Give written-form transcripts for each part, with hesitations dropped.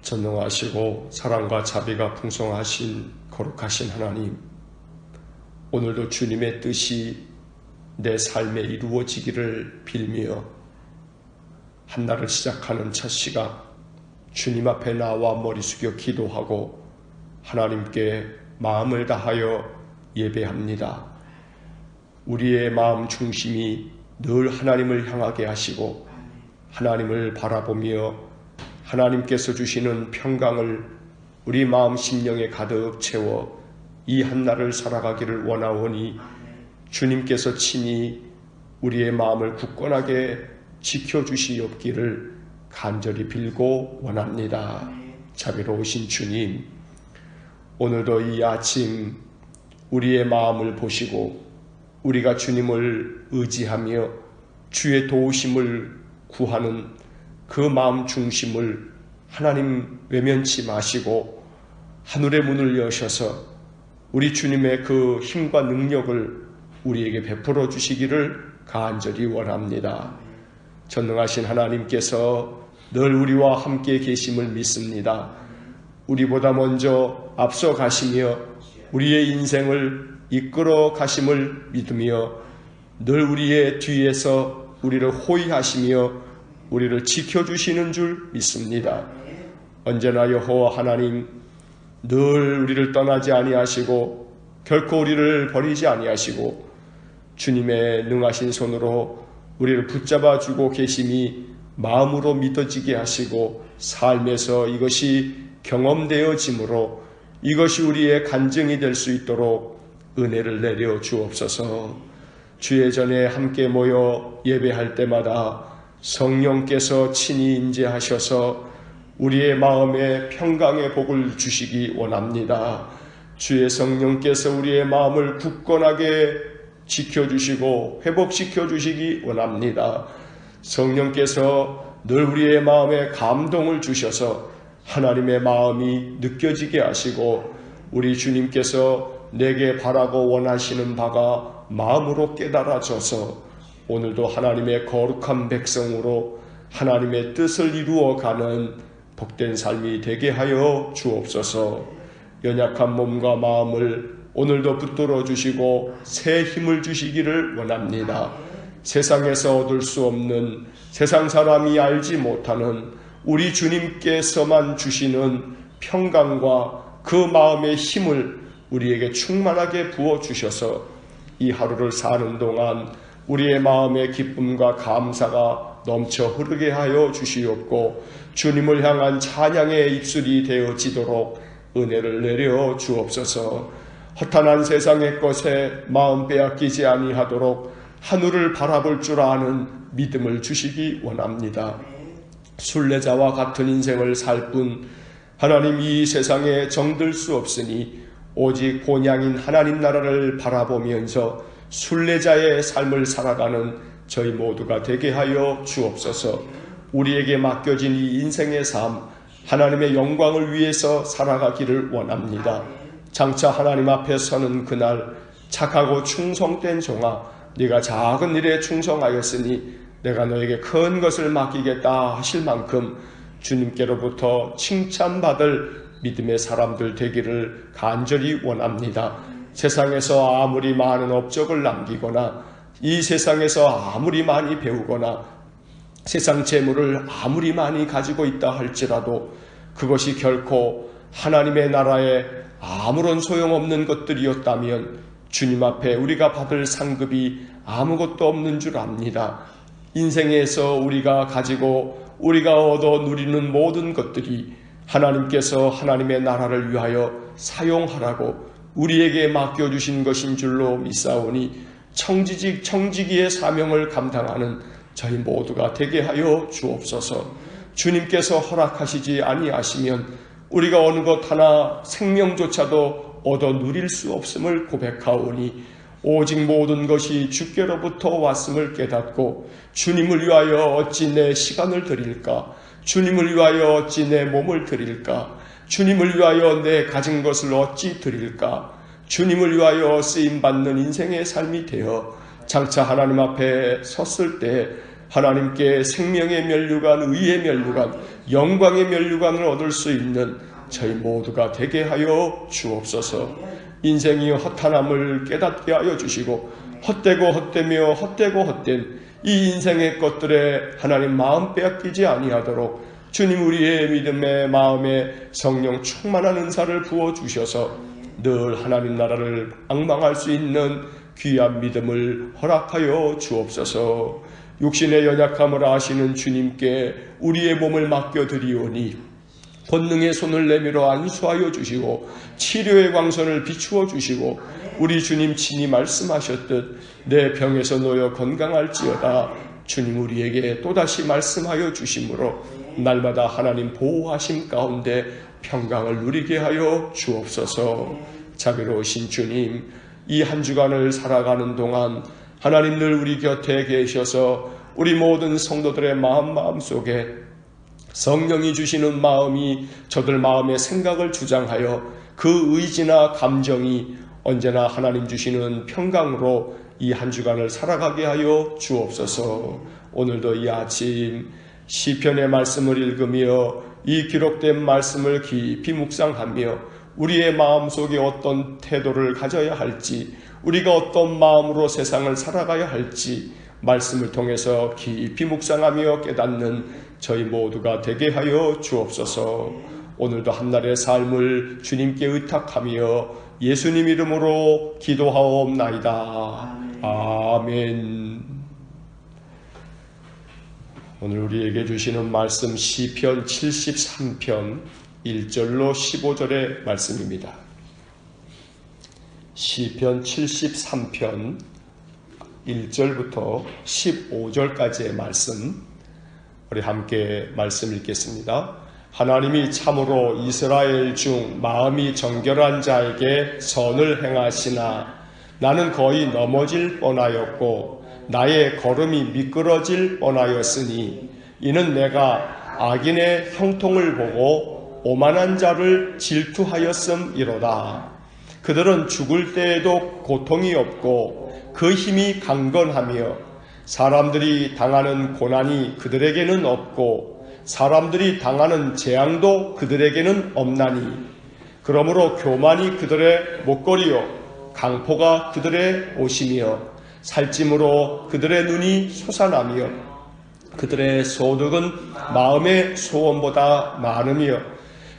전능하시고 사랑과 자비가 풍성하신 거룩하신 하나님, 오늘도 주님의 뜻이 내 삶에 이루어지기를 빌며 한 날을 시작하는 첫 시간 주님 앞에 나와 머리 숙여 기도하고 하나님께 마음을 다하여 예배합니다. 우리의 마음 중심이 늘 하나님을 향하게 하시고 하나님을 바라보며 하나님께서 주시는 평강을 우리 마음 심령에 가득 채워 이 한날을 살아가기를 원하오니 주님께서 친히 우리의 마음을 굳건하게 지켜주시옵기를 간절히 빌고 원합니다. 자비로우신 주님, 오늘도 이 아침 우리의 마음을 보시고 우리가 주님을 의지하며 주의 도우심을 구하는 그 마음 중심을 하나님 외면치 마시고 하늘의 문을 여셔서 우리 주님의 그 힘과 능력을 우리에게 베풀어 주시기를 간절히 원합니다. 전능하신 하나님께서 늘 우리와 함께 계심을 믿습니다. 우리보다 먼저 앞서 가시며 우리의 인생을 이끌어 가심을 믿으며 늘 우리의 뒤에서 우리를 호위하시며 우리를 지켜주시는 줄 믿습니다. 언제나 여호와 하나님 늘 우리를 떠나지 아니하시고 결코 우리를 버리지 아니하시고 주님의 능하신 손으로 우리를 붙잡아주고 계심이 마음으로 믿어지게 하시고 삶에서 이것이 경험되어지므로 이것이 우리의 간증이 될 수 있도록 은혜를 내려 주옵소서. 주의 전에 함께 모여 예배할 때마다 성령께서 친히 임재하셔서 우리의 마음에 평강의 복을 주시기 원합니다. 주의 성령께서 우리의 마음을 굳건하게 지켜주시고 회복시켜 주시기 원합니다. 성령께서 늘 우리의 마음에 감동을 주셔서 하나님의 마음이 느껴지게 하시고 우리 주님께서 내게 바라고 원하시는 바가 마음으로 깨달아져서 오늘도 하나님의 거룩한 백성으로 하나님의 뜻을 이루어가는 복된 삶이 되게 하여 주옵소서. 연약한 몸과 마음을 오늘도 붙들어 주시고 새 힘을 주시기를 원합니다. 세상에서 얻을 수 없는, 세상 사람이 알지 못하는 우리 주님께서만 주시는 평강과 그 마음의 힘을 우리에게 충만하게 부어주셔서 이 하루를 사는 동안 우리의 마음의 기쁨과 감사가 넘쳐 흐르게 하여 주시옵고 주님을 향한 찬양의 입술이 되어지도록 은혜를 내려 주옵소서. 허탄한 세상의 것에 마음 빼앗기지 아니하도록 하늘을 바라볼 줄 아는 믿음을 주시기 원합니다. 순례자와 같은 인생을 살 뿐 하나님 이 세상에 정들 수 없으니 오직 본향인 하나님 나라를 바라보면서 순례자의 삶을 살아가는 저희 모두가 되게 하여 주옵소서. 우리에게 맡겨진 이 인생의 삶 하나님의 영광을 위해서 살아가기를 원합니다. 장차 하나님 앞에 서는 그날 착하고 충성된 종아, 네가 작은 일에 충성하였으니 내가 너에게 큰 것을 맡기겠다 하실 만큼 주님께로부터 칭찬받을 믿음의 사람들 되기를 간절히 원합니다. 세상에서 아무리 많은 업적을 남기거나 이 세상에서 아무리 많이 배우거나 세상 재물을 아무리 많이 가지고 있다 할지라도 그것이 결코 하나님의 나라에 아무런 소용없는 것들이었다면 주님 앞에 우리가 받을 상급이 아무것도 없는 줄 압니다. 인생에서 우리가 가지고 우리가 얻어 누리는 모든 것들이 하나님께서 하나님의 나라를 위하여 사용하라고 우리에게 맡겨주신 것인 줄로 믿사오니 청지기의 사명을 감당하는 저희 모두가 되게 하여 주옵소서. 주님께서 허락하시지 아니하시면 우리가 어느 것 하나 생명조차도 얻어 누릴 수 없음을 고백하오니 오직 모든 것이 주께로부터 왔음을 깨닫고 주님을 위하여 어찌 내 시간을 드릴까? 주님을 위하여 어찌 내 몸을 드릴까? 주님을 위하여 내 가진 것을 어찌 드릴까? 주님을 위하여 쓰임받는 인생의 삶이 되어 장차 하나님 앞에 섰을 때 하나님께 생명의 면류관, 의의 면류관, 영광의 면류관을 얻을 수 있는 저희 모두가 되게 하여 주옵소서. 인생이 허탄함을 깨닫게 하여 주시고 헛되고 헛되며 헛되고 헛된 이 인생의 것들에 하나님 마음 빼앗기지 아니하도록 주님 우리의 믿음의 마음에 성령 충만한 은사를 부어주셔서 늘 하나님 나라를 앙망할 수 있는 귀한 믿음을 허락하여 주옵소서. 육신의 연약함을 아시는 주님께 우리의 몸을 맡겨드리오니 권능의 손을 내밀어 안수하여 주시고 치료의 광선을 비추어 주시고 우리 주님 친히 말씀하셨듯 내 병에서 놓여 건강할지어다. 주님 우리에게 또다시 말씀하여 주심으로 날마다 하나님 보호하심 가운데 평강을 누리게 하여 주옵소서. 자비로우신 주님, 이 한 주간을 살아가는 동안 하나님 늘 우리 곁에 계셔서 우리 모든 성도들의 마음속에 성령이 주시는 마음이 저들 마음의 생각을 주장하여 그 의지나 감정이 언제나 하나님 주시는 평강으로 이 한 주간을 살아가게 하여 주옵소서. 오늘도 이 아침 시편의 말씀을 읽으며 이 기록된 말씀을 깊이 묵상하며 우리의 마음속에 어떤 태도를 가져야 할지, 우리가 어떤 마음으로 세상을 살아가야 할지 말씀을 통해서 깊이 묵상하며 깨닫는 저희 모두가 되게 하여 주옵소서. 오늘도 한날의 삶을 주님께 의탁하며 예수님 이름으로 기도하옵나이다. 아멘. 오늘 우리에게 주시는 말씀 시편 73편 1절로 15절의 말씀입니다. 시편 73편 1절부터 15절까지의 말씀, 우리 함께 말씀 읽겠습니다. 하나님이 참으로 이스라엘 중 마음이 정결한 자에게 선을 행하시나 나는 거의 넘어질 뻔하였고 나의 걸음이 미끄러질 뻔하였으니 이는 내가 악인의 형통을 보고 오만한 자를 질투하였음이로다. 그들은 죽을 때에도 고통이 없고 그 힘이 강건하며 사람들이 당하는 고난이 그들에게는 없고 사람들이 당하는 재앙도 그들에게는 없나니 그러므로 교만이 그들의 목걸이요 강포가 그들의 옷이며 살찜으로 그들의 눈이 솟아나며 그들의 소득은 마음의 소원보다 많으며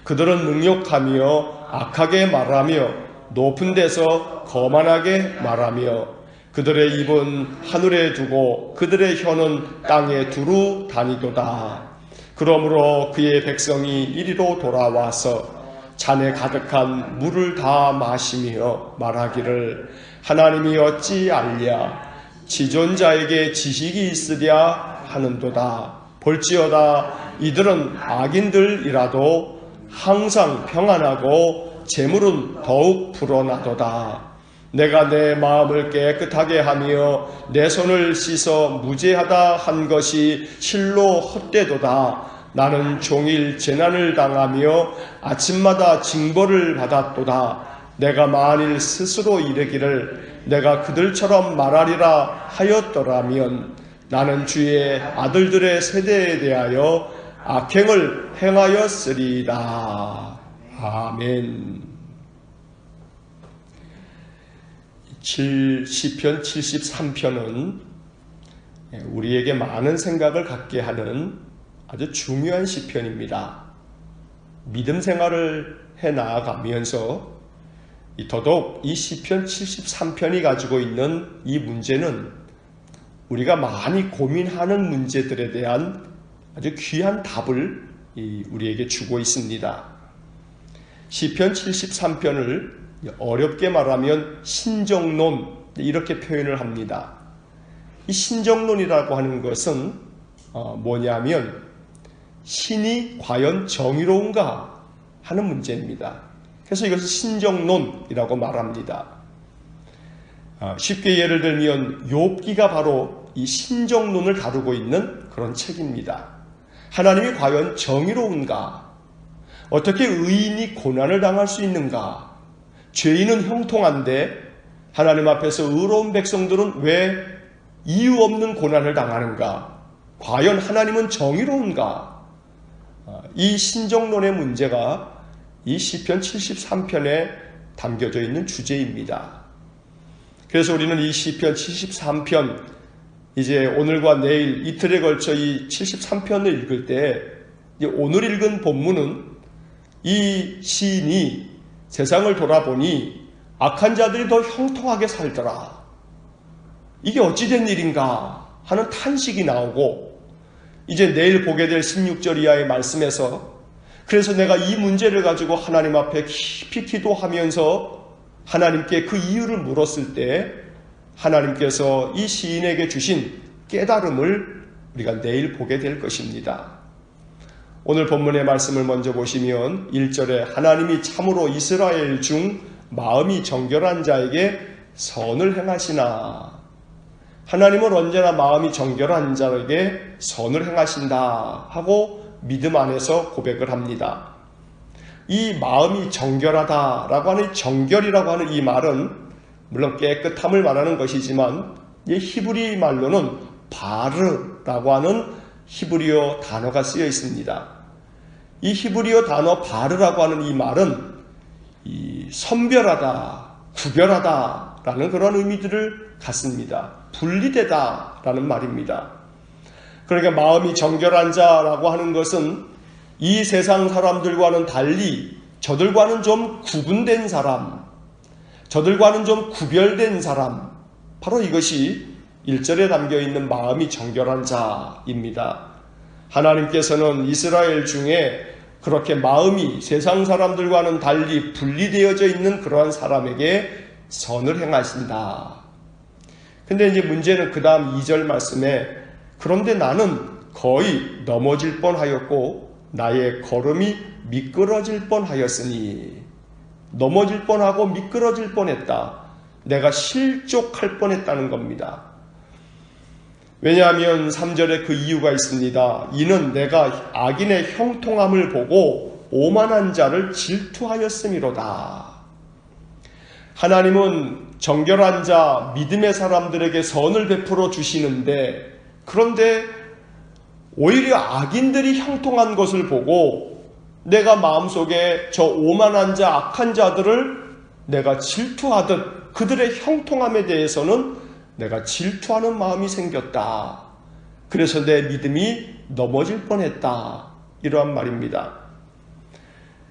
그들은 능욕하며 악하게 말하며 높은 데서 거만하게 말하며 그들의 입은 하늘에 두고 그들의 혀는 땅에 두루 다니도다. 그러므로 그의 백성이 이리로 돌아와서 잔에 가득한 물을 다 마시며 말하기를 하나님이 어찌 알랴 지존자에게 지식이 있으랴 하는도다. 볼지어다 이들은 악인들이라도 항상 평안하고 재물은 더욱 불어나도다. 내가 내 마음을 깨끗하게 하며 내 손을 씻어 무죄하다 한 것이 실로 헛되도다. 나는 종일 재난을 당하며 아침마다 징벌을 받았도다. 내가 만일 스스로 이르기를 내가 그들처럼 말하리라 하였더라면 나는 주의 아들들의 세대에 대하여 악행을 행하였으리이다. 아멘. 시편 73편은 우리에게 많은 생각을 갖게 하는 아주 중요한 시편입니다. 믿음 생활을 해나가면서 더더욱 이 시편 73편이 가지고 있는 이 문제는 우리가 많이 고민하는 문제들에 대한 아주 귀한 답을 우리에게 주고 있습니다. 시편 73편을 어렵게 말하면 신정론 이렇게 표현을 합니다. 이 신정론이라고 하는 것은 뭐냐면 신이 과연 정의로운가 하는 문제입니다. 그래서 이것을 신정론이라고 말합니다. 쉽게 예를 들면 욥기가 바로 이 신정론을 다루고 있는 그런 책입니다. 하나님이 과연 정의로운가? 어떻게 의인이 고난을 당할 수 있는가? 죄인은 형통한데 하나님 앞에서 의로운 백성들은 왜 이유 없는 고난을 당하는가? 과연 하나님은 정의로운가? 이 신정론의 문제가 이 시편 73편에 담겨져 있는 주제입니다. 그래서 우리는 이 시편 73편, 이제 오늘과 내일 이틀에 걸쳐 이 73편을 읽을 때 오늘 읽은 본문은 이 시인이 세상을 돌아보니 악한 자들이 더 형통하게 살더라, 이게 어찌된 일인가 하는 탄식이 나오고, 이제 내일 보게 될 16절 이하의 말씀에서 그래서 내가 이 문제를 가지고 하나님 앞에 깊이 기도하면서 하나님께 그 이유를 물었을 때 하나님께서 이 시인에게 주신 깨달음을 우리가 내일 보게 될 것입니다. 오늘 본문의 말씀을 먼저 보시면 1절에 하나님이 참으로 이스라엘 중 마음이 정결한 자에게 선을 행하시나, 하나님은 언제나 마음이 정결한 자에게 선을 행하신다 하고 믿음 안에서 고백을 합니다. 이 마음이 정결하다라고 하는, 정결이라고 하는 이 말은 물론 깨끗함을 말하는 것이지만 이 히브리 말로는 바르라고 하는 히브리어 단어가 쓰여 있습니다. 이 히브리어 단어 바르라고 하는 이 말은 이 선별하다, 구별하다라는 그런 의미들을 갖습니다. 분리되다라는 말입니다. 그러니까 마음이 정결한 자라고 하는 것은 이 세상 사람들과는 달리 저들과는 좀 구분된 사람, 저들과는 좀 구별된 사람, 바로 이것이 1절에 담겨있는 마음이 정결한 자입니다. 하나님께서는 이스라엘 중에 그렇게 마음이 세상 사람들과는 달리 분리되어져 있는 그러한 사람에게 선을 행하신다. 근데 이제 문제는 그 다음 2절 말씀에 그런데 나는 거의 넘어질 뻔하였고 나의 걸음이 미끄러질 뻔하였으니, 넘어질 뻔하고 미끄러질 뻔했다. 내가 실족할 뻔했다는 겁니다. 왜냐하면 3절에 그 이유가 있습니다. 이는 내가 악인의 형통함을 보고 오만한 자를 질투하였음이로다. 하나님은 정결한 자, 믿음의 사람들에게 선을 베풀어 주시는데, 그런데 오히려 악인들이 형통한 것을 보고 내가 마음속에 저 오만한 자, 악한 자들을 내가 질투하듯 그들의 형통함에 대해서는 내가 질투하는 마음이 생겼다. 그래서 내 믿음이 넘어질 뻔했다. 이러한 말입니다.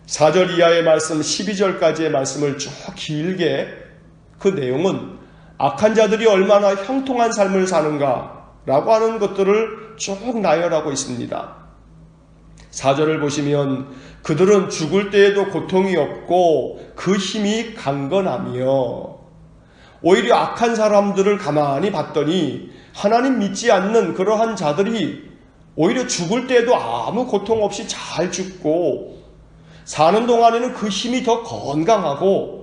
4절 이하의 말씀, 12절까지의 말씀을 쭉 길게, 그 내용은 악한 자들이 얼마나 형통한 삶을 사는가 라고 하는 것들을 쭉 나열하고 있습니다. 4절을 보시면 그들은 죽을 때에도 고통이 없고 그 힘이 강건하며, 오히려 악한 사람들을 가만히 봤더니 하나님 믿지 않는 그러한 자들이 오히려 죽을 때에도 아무 고통 없이 잘 죽고 사는 동안에는 그 힘이 더 건강하고,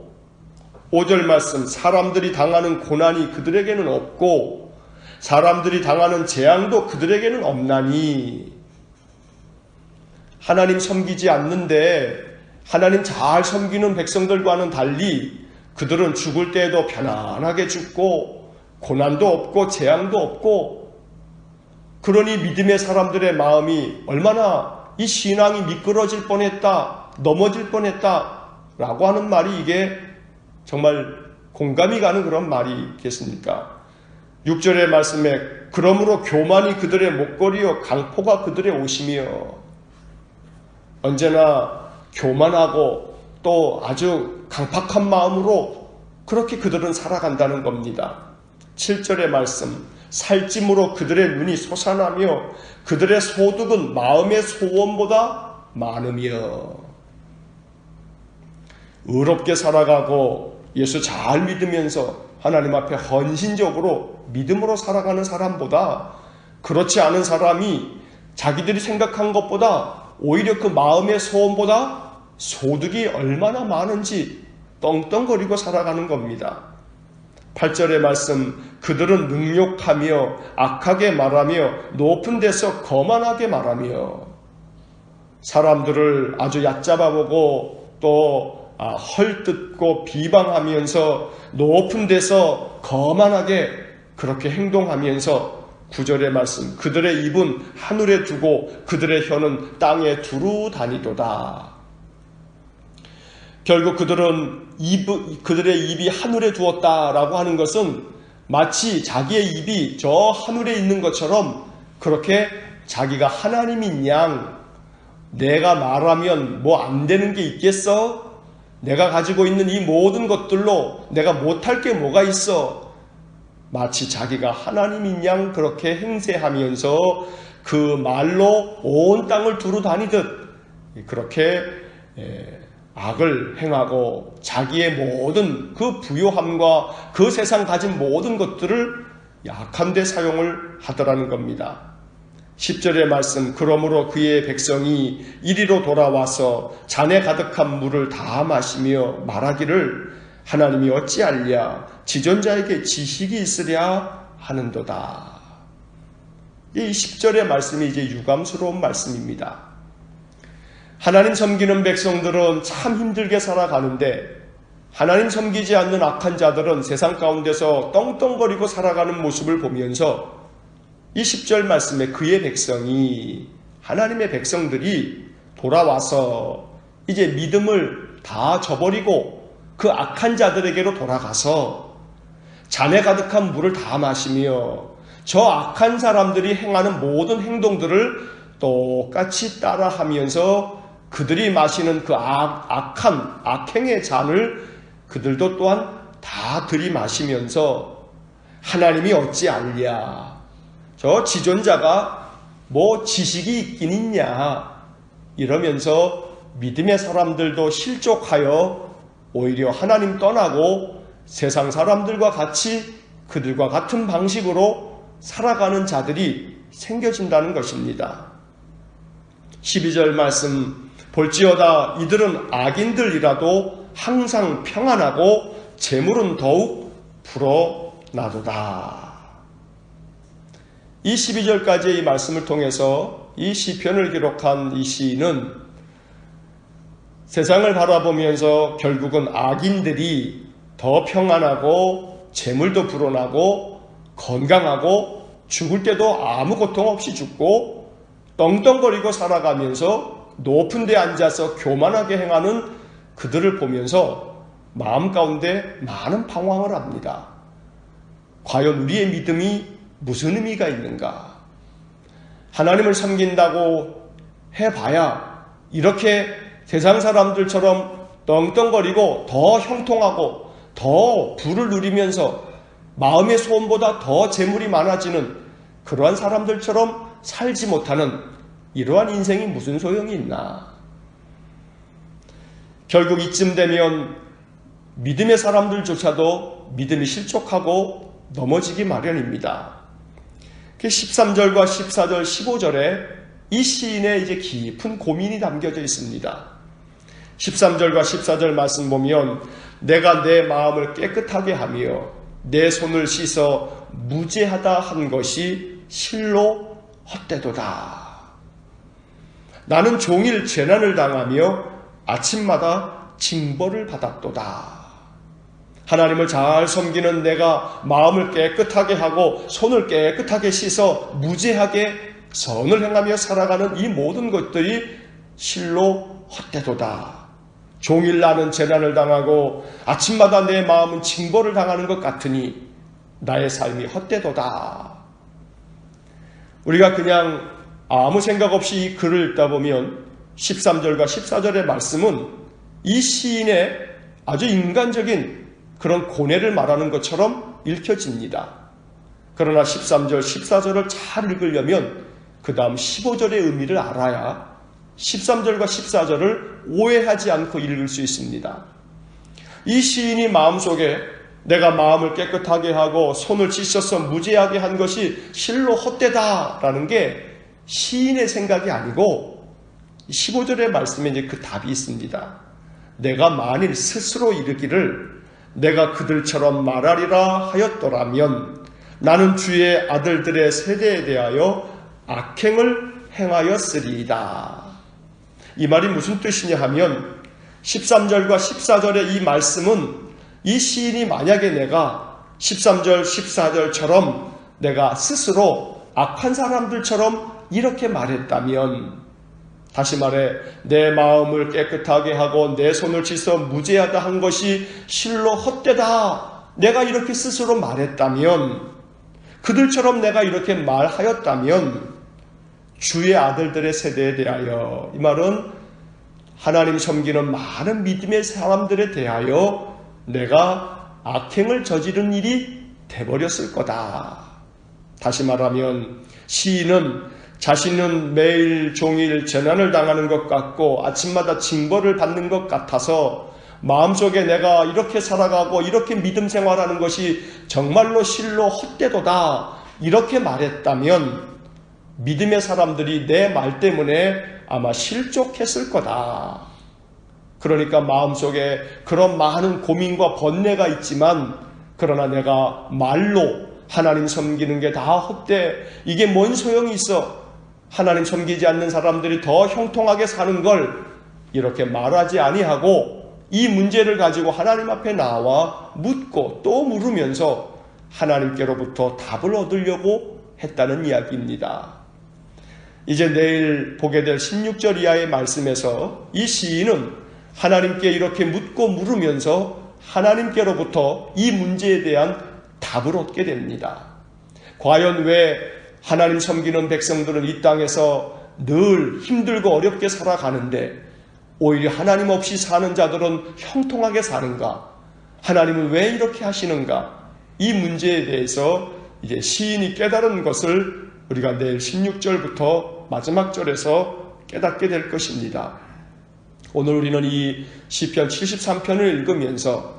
5절 말씀, 사람들이 당하는 고난이 그들에게는 없고 사람들이 당하는 재앙도 그들에게는 없나니, 하나님 섬기지 않는데 하나님 잘 섬기는 백성들과는 달리 그들은 죽을 때에도 편안하게 죽고 고난도 없고 재앙도 없고, 그러니 믿음의 사람들의 마음이 얼마나 이 신앙이 미끄러질 뻔했다, 넘어질 뻔했다 라고 하는 말이 이게 정말 공감이 가는 그런 말이 있겠습니까? 6절의 말씀에 그러므로 교만이 그들의 목걸이요 강포가 그들의 옷이며, 언제나 교만하고 또 아주 강팍한 마음으로 그렇게 그들은 살아간다는 겁니다. 7절의 말씀, 살찜으로 그들의 눈이 솟아나며 그들의 소득은 마음의 소원보다 많으며, 의롭게 살아가고 예수 잘 믿으면서 하나님 앞에 헌신적으로 믿음으로 살아가는 사람보다, 그렇지 않은 사람이 자기들이 생각한 것보다 오히려 그 마음의 소원보다 소득이 얼마나 많은지 떵떵거리고 살아가는 겁니다. 8절의 말씀, 그들은 능욕하며 악하게 말하며 높은 데서 거만하게 말하며, 사람들을 아주 얕잡아보고 또 헐뜯고 비방하면서 높은 데서 거만하게 그렇게 행동하면서 9절의 말씀, 그들의 입은 하늘에 두고 그들의 혀는 땅에 두루 다니도다. 결국 그들의 입이 하늘에 두었다라고 하는 것은 마치 자기의 입이 저 하늘에 있는 것처럼 그렇게 자기가 하나님인 양, 내가 말하면 뭐 안 되는 게 있겠어? 내가 가지고 있는 이 모든 것들로 내가 못할 게 뭐가 있어? 마치 자기가 하나님인 양 그렇게 행세하면서 그 말로 온 땅을 두루 다니듯 그렇게 악을 행하고 자기의 모든 그 부요함과 그 세상 가진 모든 것들을 약한 데 사용을 하더라는 겁니다. 10절의 말씀, 그러므로 그의 백성이 이리로 돌아와서 잔에 가득한 물을 다 마시며 말하기를 하나님이 어찌알랴 지존자에게 지식이 있으랴 하는도다. 이 10절의 말씀이 이제 유감스러운 말씀입니다. 하나님 섬기는 백성들은 참 힘들게 살아가는데 하나님 섬기지 않는 악한 자들은 세상 가운데서 떵떵거리고 살아가는 모습을 보면서 이 10절 말씀에 그의 백성이, 하나님의 백성들이 돌아와서 이제 믿음을 다 저버리고 그 악한 자들에게로 돌아가서 잔에 가득한 물을 다 마시며 저 악한 사람들이 행하는 모든 행동들을 똑같이 따라하면서 그들이 마시는 그 악한 악행의 잔을 그들도 또한 다 들이마시면서 하나님이 어찌알랴 저 지존자가 뭐 지식이 있긴 있냐 이러면서 믿음의 사람들도 실족하여 오히려 하나님 떠나고 세상 사람들과 같이 그들과 같은 방식으로 살아가는 자들이 생겨진다는 것입니다. 12절 말씀, 볼지어다 이들은 악인들이라도 항상 평안하고 재물은 더욱 불어나도다. 이 12절까지의 이 말씀을 통해서 이 시편을 기록한 이 시인은 세상을 바라보면서 결국은 악인들이 더 평안하고 재물도 불어나고 건강하고 죽을 때도 아무 고통 없이 죽고 떵떵거리고 살아가면서 높은 데 앉아서 교만하게 행하는 그들을 보면서 마음 가운데 많은 방황을 합니다. 과연 우리의 믿음이 무슨 의미가 있는가? 하나님을 섬긴다고 해봐야 이렇게 세상 사람들처럼 떵떵거리고 더 형통하고 더 부를 누리면서 마음의 소원보다 더 재물이 많아지는 그러한 사람들처럼 살지 못하는 이러한 인생이 무슨 소용이 있나? 결국 이쯤 되면 믿음의 사람들조차도 믿음이 실족하고 넘어지기 마련입니다. 13절과 14절, 15절에 이 시인의 이제 깊은 고민이 담겨져 있습니다. 13절과 14절 말씀 보면 내가 내 마음을 깨끗하게 하며 내 손을 씻어 무죄하다 한 것이 실로 헛되도다. 나는 종일 재난을 당하며 아침마다 징벌을 받았도다. 하나님을 잘 섬기는 내가 마음을 깨끗하게 하고 손을 깨끗하게 씻어 무죄하게 선을 행하며 살아가는 이 모든 것들이 실로 헛되도다. 종일 나는 재난을 당하고 아침마다 내 마음은 징벌을 당하는 것 같으니 나의 삶이 헛되도다. 우리가 그냥 아무 생각 없이 이 글을 읽다 보면 13절과 14절의 말씀은 이 시인의 아주 인간적인 그런 고뇌를 말하는 것처럼 읽혀집니다. 그러나 13절, 14절을 잘 읽으려면 그 다음 15절의 의미를 알아야 13절과 14절을 오해하지 않고 읽을 수 있습니다. 이 시인이 마음속에 내가 마음을 깨끗하게 하고 손을 씻어서 무죄하게 한 것이 실로 헛되다라는 게 시인의 생각이 아니고 15절의 말씀에 이제 그 답이 있습니다. 내가 만일 스스로 이르기를 내가 그들처럼 말하리라 하였더라면 나는 주의 아들들의 세대에 대하여 악행을 행하였으리이다. 이 말이 무슨 뜻이냐 하면 13절과 14절의 이 말씀은 이 시인이 만약에 내가 13절, 14절처럼 내가 스스로 악한 사람들처럼 이렇게 말했다면, 다시 말해 내 마음을 깨끗하게 하고 내 손을 씻어 무죄하다 한 것이 실로 헛되다, 내가 이렇게 스스로 말했다면, 그들처럼 내가 이렇게 말하였다면 주의 아들들의 세대에 대하여, 이 말은 하나님 섬기는 많은 믿음의 사람들에 대하여 내가 악행을 저지른 일이 돼버렸을 거다. 다시 말하면 시인은 자신은 매일 종일 재난을 당하는 것 같고 아침마다 징벌을 받는 것 같아서 마음속에 내가 이렇게 살아가고 이렇게 믿음 생활하는 것이 정말로 실로 헛되도다, 이렇게 말했다면 믿음의 사람들이 내 말 때문에 아마 실족했을 거다. 그러니까 마음속에 그런 많은 고민과 번뇌가 있지만, 그러나 내가 말로 하나님 섬기는 게 다 헛돼, 이게 뭔 소용이 있어, 하나님 섬기지 않는 사람들이 더 형통하게 사는 걸, 이렇게 말하지 아니하고 이 문제를 가지고 하나님 앞에 나와 묻고 또 물으면서 하나님께로부터 답을 얻으려고 했다는 이야기입니다. 이제 내일 보게 될 16절 이하의 말씀에서 이 시인은 하나님께 이렇게 묻고 물으면서 하나님께로부터 이 문제에 대한 답을 얻게 됩니다. 과연 왜 하나님 섬기는 백성들은 이 땅에서 늘 힘들고 어렵게 살아가는데 오히려 하나님 없이 사는 자들은 형통하게 사는가? 하나님은 왜 이렇게 하시는가? 이 문제에 대해서 이제 시인이 깨달은 것을 우리가 내일 16절부터 마지막 절에서 깨닫게 될 것입니다. 오늘 우리는 이 시편 73편을 읽으면서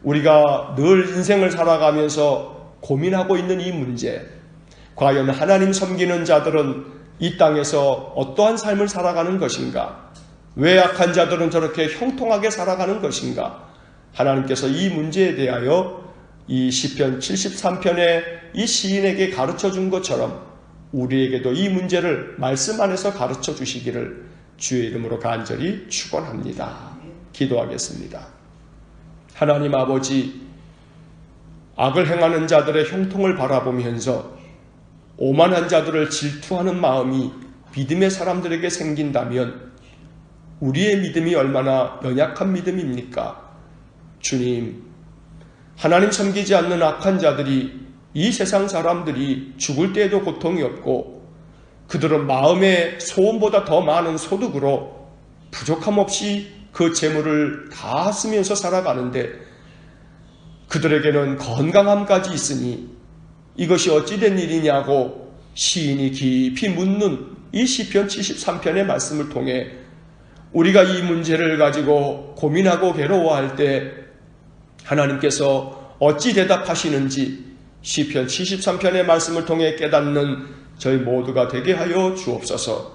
우리가 늘 인생을 살아가면서 고민하고 있는 이 문제, 과연 하나님 섬기는 자들은 이 땅에서 어떠한 삶을 살아가는 것인가? 왜 악한 자들은 저렇게 형통하게 살아가는 것인가? 하나님께서 이 문제에 대하여 이 시편 73편에 이 시인에게 가르쳐 준 것처럼 우리에게도 이 문제를 말씀 안에서 가르쳐 주시기를 주의 이름으로 간절히 축원합니다. 기도하겠습니다. 하나님 아버지, 악을 행하는 자들의 형통을 바라보면서 오만한 자들을 질투하는 마음이 믿음의 사람들에게 생긴다면 우리의 믿음이 얼마나 연약한 믿음입니까? 주님, 하나님 섬기지 않는 악한 자들이, 이 세상 사람들이 죽을 때에도 고통이 없고 그들은 마음의 소원보다 더 많은 소득으로 부족함 없이 그 재물을 다 쓰면서 살아가는데 그들에게는 건강함까지 있으니 이것이 어찌된 일이냐고 시인이 깊이 묻는 이 시편 73편의 말씀을 통해 우리가 이 문제를 가지고 고민하고 괴로워할 때 하나님께서 어찌 대답하시는지 시편 73편의 말씀을 통해 깨닫는 저희 모두가 되게 하여 주옵소서.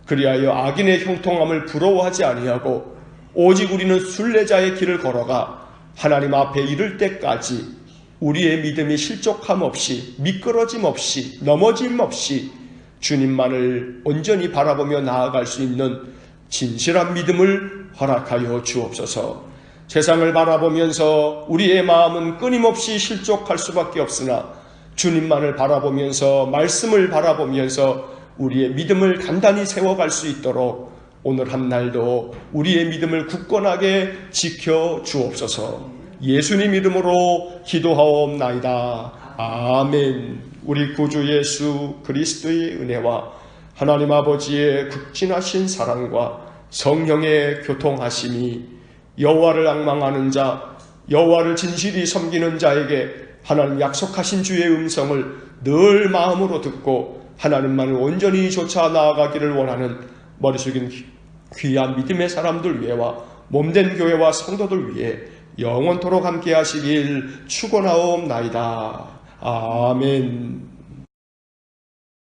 그리하여 악인의 형통함을 부러워하지 아니하고 오직 우리는 순례자의 길을 걸어가 하나님 앞에 이를 때까지 우리의 믿음이 실족함 없이, 미끄러짐 없이, 넘어짐 없이 주님만을 온전히 바라보며 나아갈 수 있는 진실한 믿음을 허락하여 주옵소서. 세상을 바라보면서 우리의 마음은 끊임없이 실족할 수밖에 없으나 주님만을 바라보면서, 말씀을 바라보면서 우리의 믿음을 단단히 세워갈 수 있도록 오늘 한 날도 우리의 믿음을 굳건하게 지켜 주옵소서. 예수님 이름으로 기도하옵나이다. 아멘. 우리 구주 예수 그리스도의 은혜와 하나님 아버지의 극진하신 사랑과 성령의 교통하심이 여호와를 앙망하는 자, 여호와를 진실이 섬기는 자에게 하나님 약속하신 주의 음성을 늘 마음으로 듣고 하나님만을 온전히 쫓아 나아가기를 원하는 머리 숙인 귀한 믿음의 사람들 위해와 몸된 교회와 성도들 위해 영원토록 함께 하시길 축원하옵나이다. 아멘.